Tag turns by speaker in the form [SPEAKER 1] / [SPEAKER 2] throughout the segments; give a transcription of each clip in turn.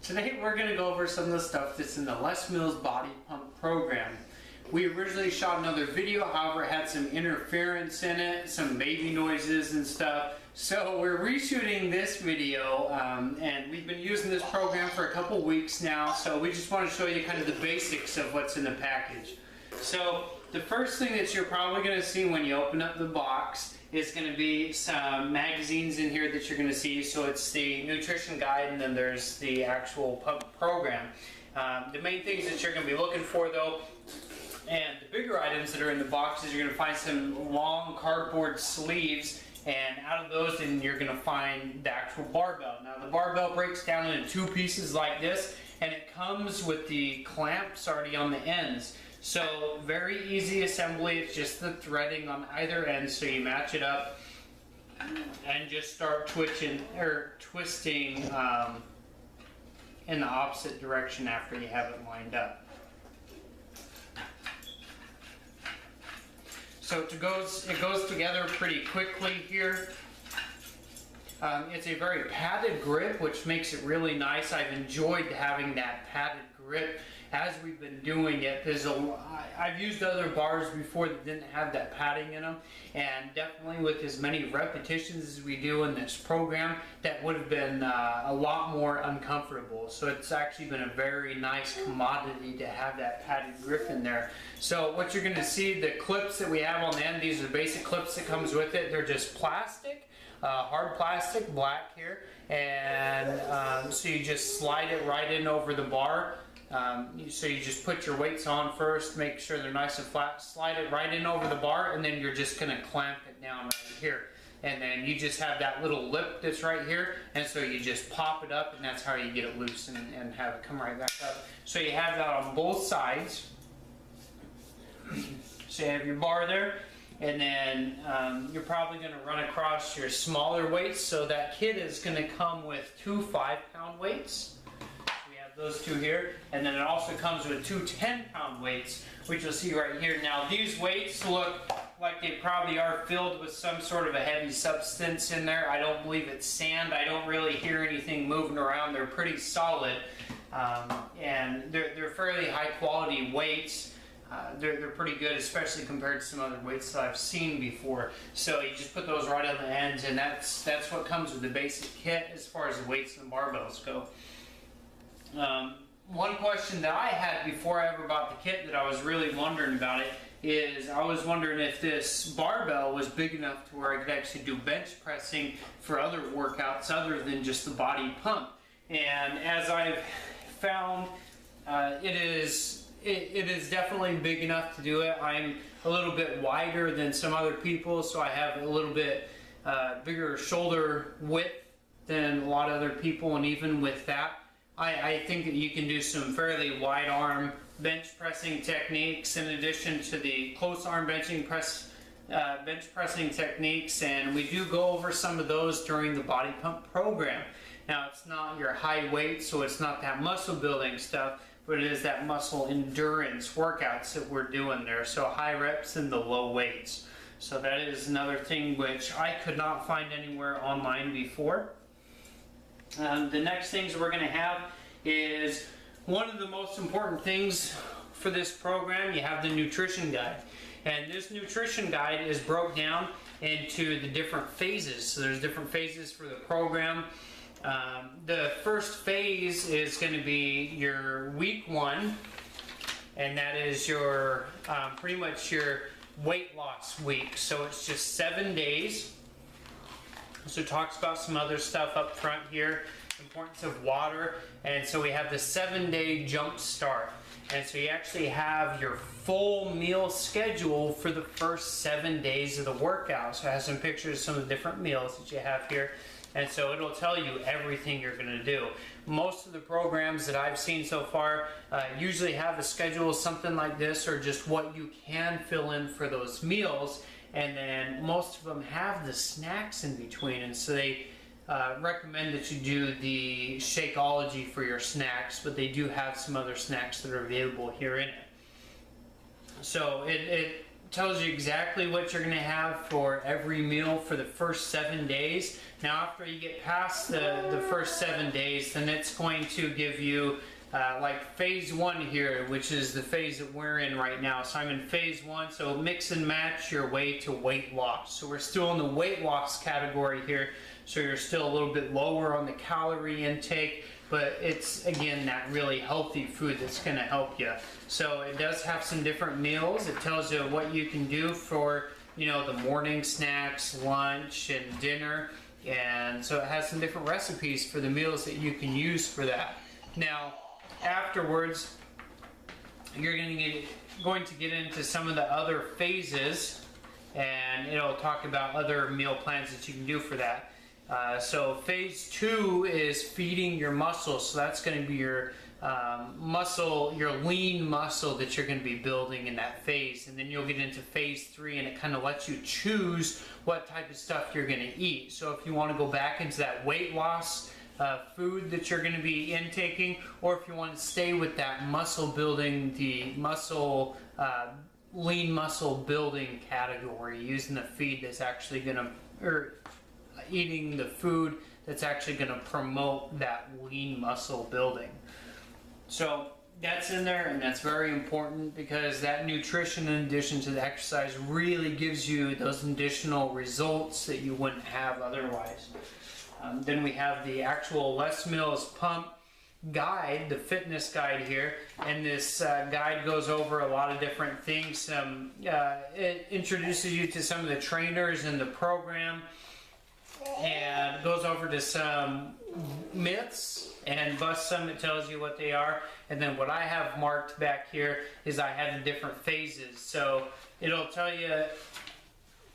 [SPEAKER 1] Today we're going to go over some of the stuff that's in the Les Mills body pump program. We originally shot another video, however it had some interference in it, some baby noises and stuff. So we're reshooting this video and we've been using this program for a couple weeks now, so we just want to show you kind of the basics of what's in the package. So the first thing that you're probably going to see when you open up the box is going to be some magazines in here that you're going to see. So it's the nutrition guide and then there's the actual pump program. The main things that you're going to be looking for though, and the bigger items that are in the box, is you're going to find some long cardboard sleeves, and out of those then you're going to find the actual barbell. Now the barbell breaks down into two pieces like this, and it comes with the clamps already on the ends. So very easy assembly, it's just the threading on either end, so you match it up and just start twisting in the opposite direction after you have it lined up. So it goes together pretty quickly here. It's a very padded grip, which makes it really nice. I've enjoyed having that padded grip as we've been doing it. I've used other bars before that didn't have that padding in them, and definitely with as many repetitions as we do in this program, that would have been a lot more uncomfortable. So it's actually been a very nice commodity to have that padded grip in there. So what you're going to see, the clips that we have on the end, these are the basic clips that comes with it. They're just plastic, hard plastic, black here, and so you just slide it right in over the bar. So you just put your weights on first, make sure they're nice and flat, slide it right in over the bar, and then you're just going to clamp it down right here. And then you just have that little lip that's right here, and so you just pop it up, and that's how you get it loose and have it come right back up. So you have that on both sides. So you have your bar there, and then you're probably going to run across your smaller weights. So that kit is going to come with two 5-pound weights. Those two here, and then it also comes with two 10-pound weights, which you'll see right here. Now these weights look like they probably are filled with some sort of a heavy substance in there. I don't believe it's sand. I don't really hear anything moving around. They're pretty solid, and they're fairly high quality weights. They're pretty good, especially compared to some other weights that I've seen before. So you just put those right on the ends, and that's what comes with the basic kit as far as the weights and the barbells go. One question that I had before I ever bought the kit that I was really wondering about it is, I was wondering if this barbell was big enough to where I could actually do bench pressing for other workouts other than just the body pump. And as I've found, it is definitely big enough to do it. I'm a little bit wider than some other people, so I have a little bit bigger shoulder width than a lot of other people, and even with that, I think that you can do some fairly wide arm bench pressing techniques in addition to the close arm bench pressing techniques, and we do go over some of those during the body pump program. Now it's not your high weight, so it's not that muscle building stuff, but it is that muscle endurance workouts that we're doing there. So high reps and the low weights. So that is another thing which I could not find anywhere online before. The next things we're going to have is one of the most important things for this program. You have the nutrition guide, and this nutrition guide is broke down into the different phases. So there's different phases for the program. The first phase is going to be your week 1, and that is your pretty much your weight loss week. So it's just 7 days. So it talks about some other stuff up front here, importance of water, and so we have the 7-day jump start. And so you actually have your full meal schedule for the first 7 days of the workout. So it has some pictures of some of the different meals that you have here, and so it'll tell you everything you're going to do. Most of the programs that I've seen so far usually have a schedule something like this, or just what you can fill in for those meals. And then most of them have the snacks in between, and so they recommend that you do the Shakeology for your snacks, but they do have some other snacks that are available here in it. So tells you exactly what you're going to have for every meal for the first 7 days. Now after you get past the first 7 days, then it's going to give you like phase 1 here, which is the phase that we're in right now. So I'm in phase 1, so mix and match your way to weight loss. So we're still in the weight loss category here, so you're still a little bit lower on the calorie intake, but it's again that really healthy food that's going to help you. So it does have some different meals. It tells you what you can do for, you know, the morning snacks, lunch, and dinner. And so it has some different recipes for the meals that you can use for that. Now, afterwards, you're going to get into some of the other phases, and it'll talk about other meal plans that you can do for that. So phase 2 is feeding your muscles. So that's going to be your muscle, your lean muscle that you're going to be building in that phase. And then you'll get into phase 3, and it kind of lets you choose what type of stuff you're going to eat. So if you want to go back into that weight loss food that you're going to be intaking, or if you want to stay with that muscle building, the muscle lean muscle building category, using the feed that's actually going to, or eating the food that's actually going to promote that lean muscle building. So that's in there, and that's very important because that nutrition in addition to the exercise really gives you those additional results that you wouldn't have otherwise. Then we have the actual Les Mills Pump guide, the fitness guide here, and this guide goes over a lot of different things. It introduces you to some of the trainers in the program, and goes over to some myths and busts some. It tells you what they are. And then what I have marked back here is I have the different phases. So it'll tell you,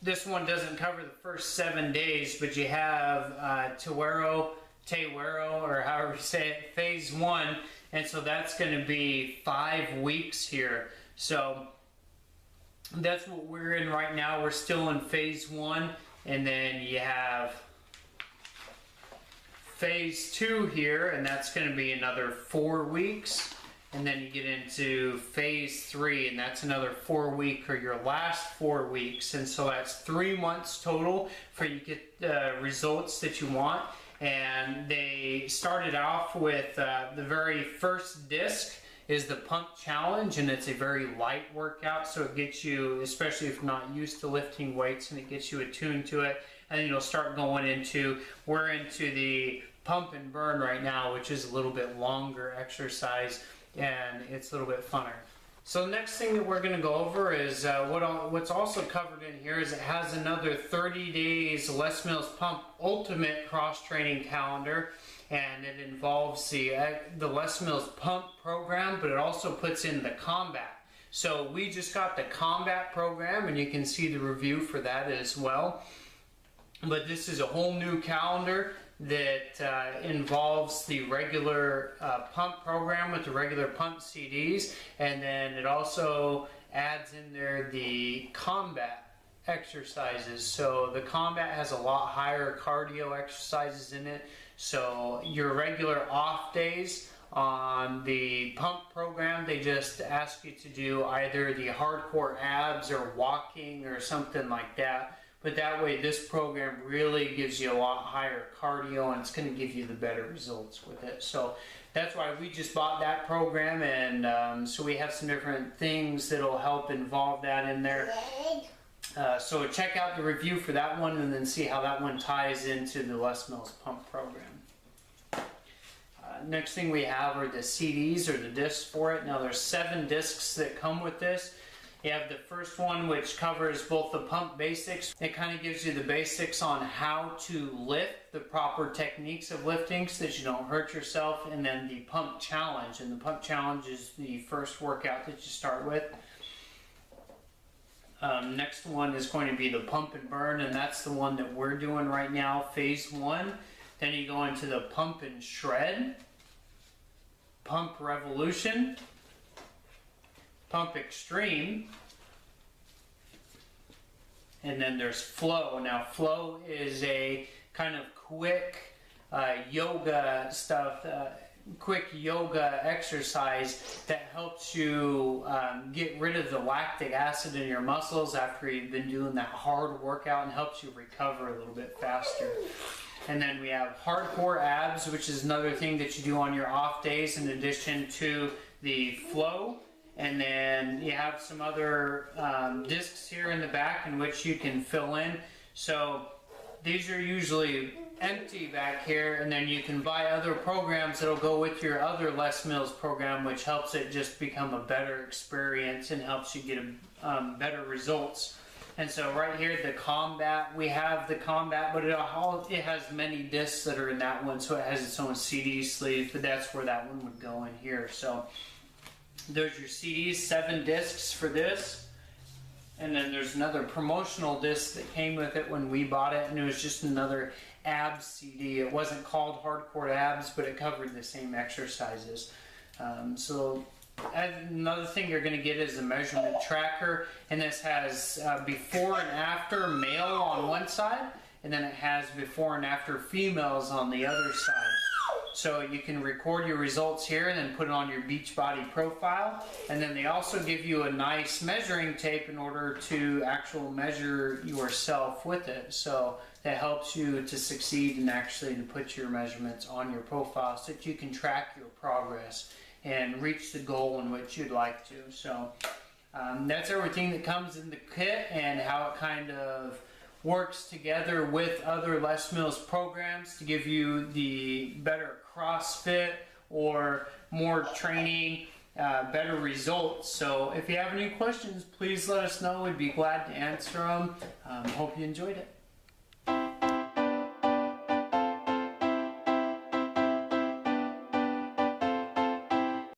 [SPEAKER 1] this one doesn't cover the first 7 days, but you have Tewero, or however you say it, phase 1, and so that's going to be 5 weeks here. So that's what we're in right now. We're still in phase 1, and then you have phase 2 here, and that's going to be another 4 weeks. And then you get into phase 3, and that's another 4 week, or your last 4 weeks. And so that's 3 months total for you to get the results that you want. And they started off with the very first disc is the pump challenge, and it's a very light workout, so it gets you, especially if you're not used to lifting weights, and it gets you attuned to it. And then you'll start going into, we're into the pump and burn right now, which is a little bit longer exercise, and it's a little bit funner. So the next thing that we're going to go over is what's also covered in here is it has another 30 days Les Mills Pump Ultimate Cross Training Calendar, and it involves the Les Mills Pump program, but it also puts in the combat. So we just got the combat program, and you can see the review for that as well. But this is a whole new calendar that involves the regular pump program with the regular pump CDs, and then it also adds in there the combat exercises. So the combat has a lot higher cardio exercises in it. So your regular off days on the pump program, they just ask you to do either the hardcore abs or walking or something like that. But that way, this program really gives you a lot higher cardio, and it's going to give you the better results with it. So that's why we just bought that program, and so we have some different things that'll help involve that in there. So check out the review for that one, and then see how that one ties into the Les Mills Pump program. Next thing we have are the CDs, or the discs for it. Now there's 7 discs that come with this. You have the first one, which covers both the pump basics. It kind of gives you the basics on how to lift, the proper techniques of lifting so that you don't hurt yourself, and then the pump challenge. And the pump challenge is the first workout that you start with. Next one is going to be the pump and burn, and that's the one that we're doing right now, phase 1. Then you go into the pump and shred, pump revolution, pump extreme, and then there's flow. Now flow is a kind of quick yoga stuff, quick yoga exercise that helps you get rid of the lactic acid in your muscles after you've been doing that hard workout, and helps you recover a little bit faster. And then we have hardcore abs, which is another thing that you do on your off days in addition to the flow. And then you have some other discs here in the back in which you can fill in. So these are usually empty back here, and then you can buy other programs that'll go with your other Les Mills program, which helps it just become a better experience and helps you get better results. And so right here, the Combat, we have the Combat, but it has many discs that are in that one, so it has its own CD sleeve, but that's where that one would go in here. So there's your CDs, 7 discs for this. And then there's another promotional disc that came with it when we bought it, and it was just another abs CD. It wasn't called Hardcore Abs, but it covered the same exercises. So another thing you're going to get is a measurement tracker, and this has before and after male on one side, and then it has before and after females on the other side. So you can record your results here and then put it on your Beachbody profile. And then they also give you a nice measuring tape in order to actually measure yourself with it. So that helps you to succeed and actually to put your measurements on your profile so that you can track your progress and reach the goal in which you'd like to. So that's everything that comes in the kit and how it kind of works together with other Les Mills programs to give you the better CrossFit or more training, better results. So if you have any questions, please let us know. We'd be glad to answer them. Hope you enjoyed it.